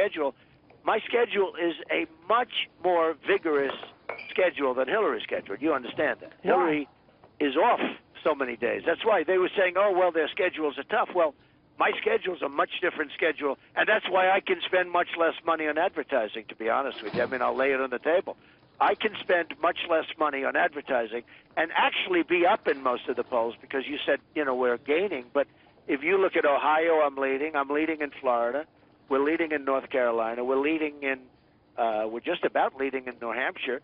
schedule. My schedule is a much more vigorous schedule than Hillary's schedule. You understand that? Yeah. Hillary is off so many days. That's why they were saying, oh, well, their schedules are tough. Well, my schedule's a much different schedule, and that's why I can spend much less money on advertising, to be honest with you. I mean, I'll lay it on the table. I can spend much less money on advertising and actually be up in most of the polls because you said, we're gaining. But if you look at Ohio, I'm leading. I'm leading in Florida. We're leading in North Carolina. We're leading in, we're just about leading in New Hampshire.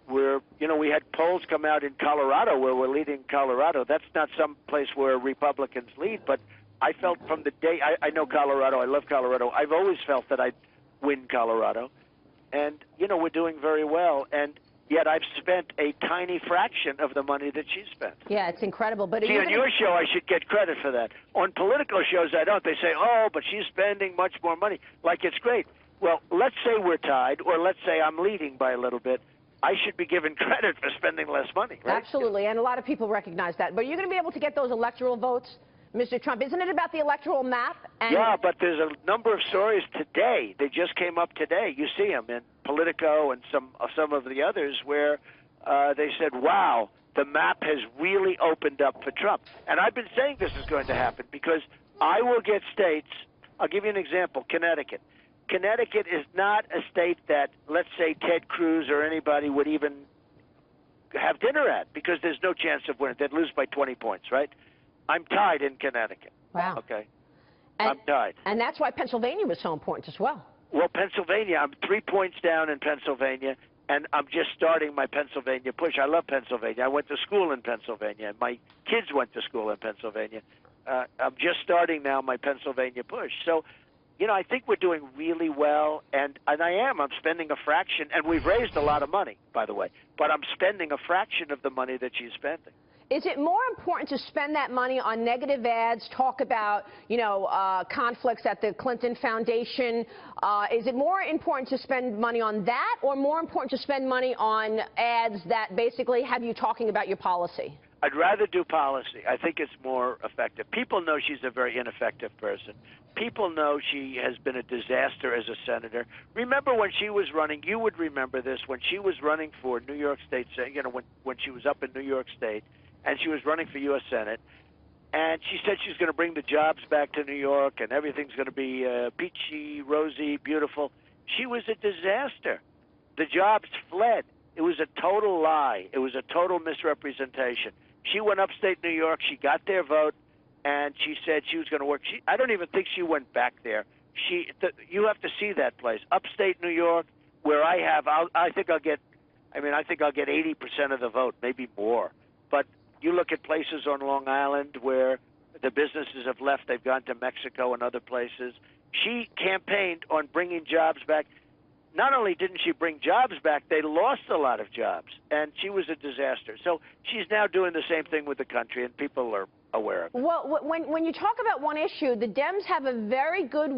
We had polls come out in Colorado where we're leading Colorado. That's not some place where Republicans lead, but I felt from the day, I know Colorado, I love Colorado. I've always felt that I'd win Colorado. And, we're doing very well. And yet I've spent a tiny fraction of the money that she spent. Yeah, it's incredible. But see, on your show, I should get credit for that. On political shows, I don't. They say, oh, but she's spending much more money. Like, it's great. Well, let's say we're tied, or let's say I'm leading by a little bit. I should be given credit for spending less money, right? Absolutely, and a lot of people recognize that. But you're going to be able to get those electoral votes, Mr. Trump. Isn't it about the electoral map? Yeah, but there's a number of stories today. They just came up today. You see them in Politico and some of the others where they said, wow, the map has really opened up for Trump. And I've been saying this is going to happen because I will get states. I'll give you an example, Connecticut. Connecticut is not a state that, let's say, Ted Cruz or anybody would even have dinner at because there's no chance of winning. They'd lose by 20 points, right? I'm tied in Connecticut. Wow. Okay. I'm tied. And that's why Pennsylvania was so important as well. Well, Pennsylvania, I'm 3 points down in Pennsylvania, and I'm just starting my Pennsylvania push. I love Pennsylvania. I went to school in Pennsylvania, and my kids went to school in Pennsylvania. I'm just starting now my Pennsylvania push. So, I think we're doing really well, and I am. I'm spending a fraction, and we've raised a lot of money, by the way, but I'm spending a fraction of the money that she's spending. Is it more important to spend that money on negative ads, talk about, conflicts at the Clinton Foundation? Is it more important to spend money on that or more important to spend money on ads that basically have you talking about your policy? I'd rather do policy. I think it's more effective. People know she's a very ineffective person. People know she has been a disaster as a senator. Remember when she was running, you would remember this, when she was running for New York State, when she was up in New York State, and she was running for U.S. Senate, and she said she was going to bring the jobs back to New York, and everything's going to be peachy, rosy, beautiful. She was a disaster. The jobs fled. It was a total lie. It was a total misrepresentation. She went upstate New York. She got their vote, and she said she was going to work. I don't even think she went back there. You have to see that place, upstate New York, where I think I'll get 80% of the vote, maybe more. But you look at places on Long Island where the businesses have left. They've gone to Mexico and other places. She campaigned on bringing jobs back. Not only didn't she bring jobs back, they lost a lot of jobs, and she was a disaster. So she's now doing the same thing with the country, and people are aware of it. Well, when you talk about one issue, the Dems have a very good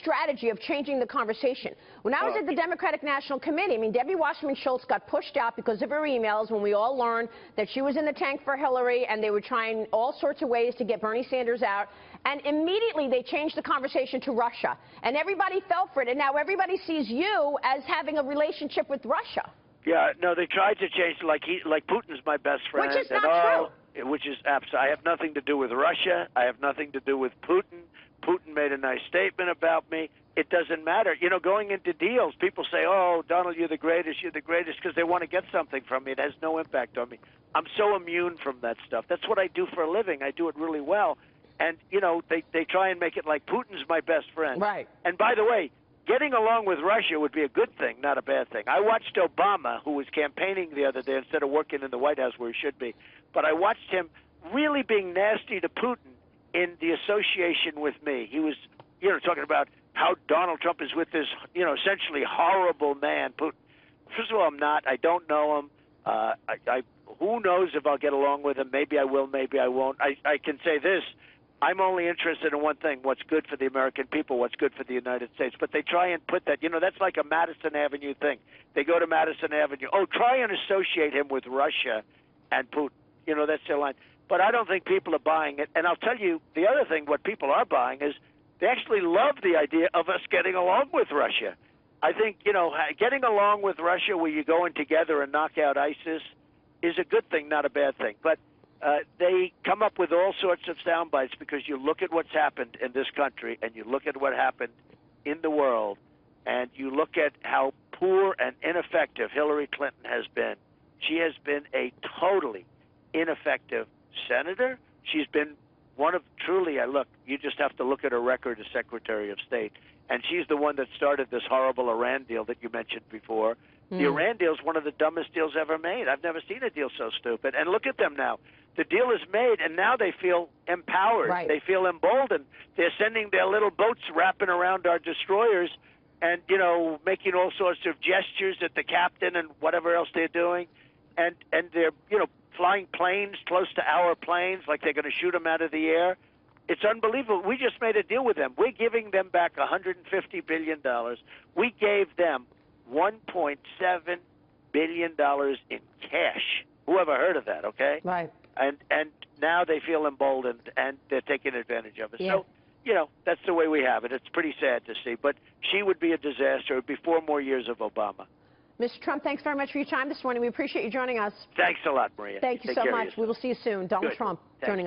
strategy of changing the conversation. When I was at the Democratic National Committee, Debbie Wasserman Schultz got pushed out because of her emails when we all learned that she was in the tank for Hillary, and they were trying all sorts of ways to get Bernie Sanders out. And immediately they changed the conversation to Russia. And everybody fell for it, and now everybody sees you as having a relationship with Russia. Yeah, no, they tried to change it like Putin's my best friend. Which is not true. Which is absolutely. I have nothing to do with Russia. I have nothing to do with Putin. Putin made a nice statement about me. It doesn't matter. Going into deals, people say, oh, Donald, you're the greatest, because they want to get something from me. It has no impact on me. I'm so immune from that stuff. That's what I do for a living. I do it really well. And, they try and make it like Putin's my best friend. Right. And by the way, getting along with Russia would be a good thing, not a bad thing. I watched Obama, who was campaigning the other day instead of working in the White House where he should be. But I watched him really being nasty to Putin in the association with me. He was, talking about how Donald Trump is with this, essentially horrible man, Putin. First of all, I'm not. I don't know him. Who knows if I'll get along with him? Maybe I will, maybe I won't. I can say this. I'm only interested in one thing, what's good for the American people, what's good for the United States. But they try and put that, that's like a Madison Avenue thing. They go to Madison Avenue. Oh, try and associate him with Russia and Putin. That's their line. But I don't think people are buying it. And I'll tell you, the other thing, what people are buying is They actually love the idea of us getting along with Russia. I think, getting along with Russia where you go in together and knock out ISIS is a good thing, not a bad thing. But they come up with all sorts of sound bites because you look at what's happened in this country and you look at what happened in the world and you look at how poor and ineffective Hillary Clinton has been. She has been a totally ineffective senator. She's been one of truly, you just have to look at her record as Secretary of State. And she's the one that started this horrible Iran deal that you mentioned before. The Iran deal is one of the dumbest deals ever made. I've never seen a deal so stupid. And look at them now. The deal is made, and now they feel empowered. Right. They feel emboldened. They're sending their little boats wrapping around our destroyers and, making all sorts of gestures at the captain and whatever else they're doing. And they're, flying planes close to our planes like they're going to shoot them out of the air. It's unbelievable. We just made a deal with them. We're giving them back $150 billion. We gave them $1.7 billion in cash. Whoever heard of that, okay? Right. And now they feel emboldened, and they're taking advantage of it. Yeah. So, that's the way we have it. It's pretty sad to see. But she would be a disaster. It would be 4 more years of Obama. Mr. Trump, thanks very much for your time this morning. We appreciate you joining us. Thanks a lot, Maria. Thank you so much. We will see you soon. Donald Trump joining us.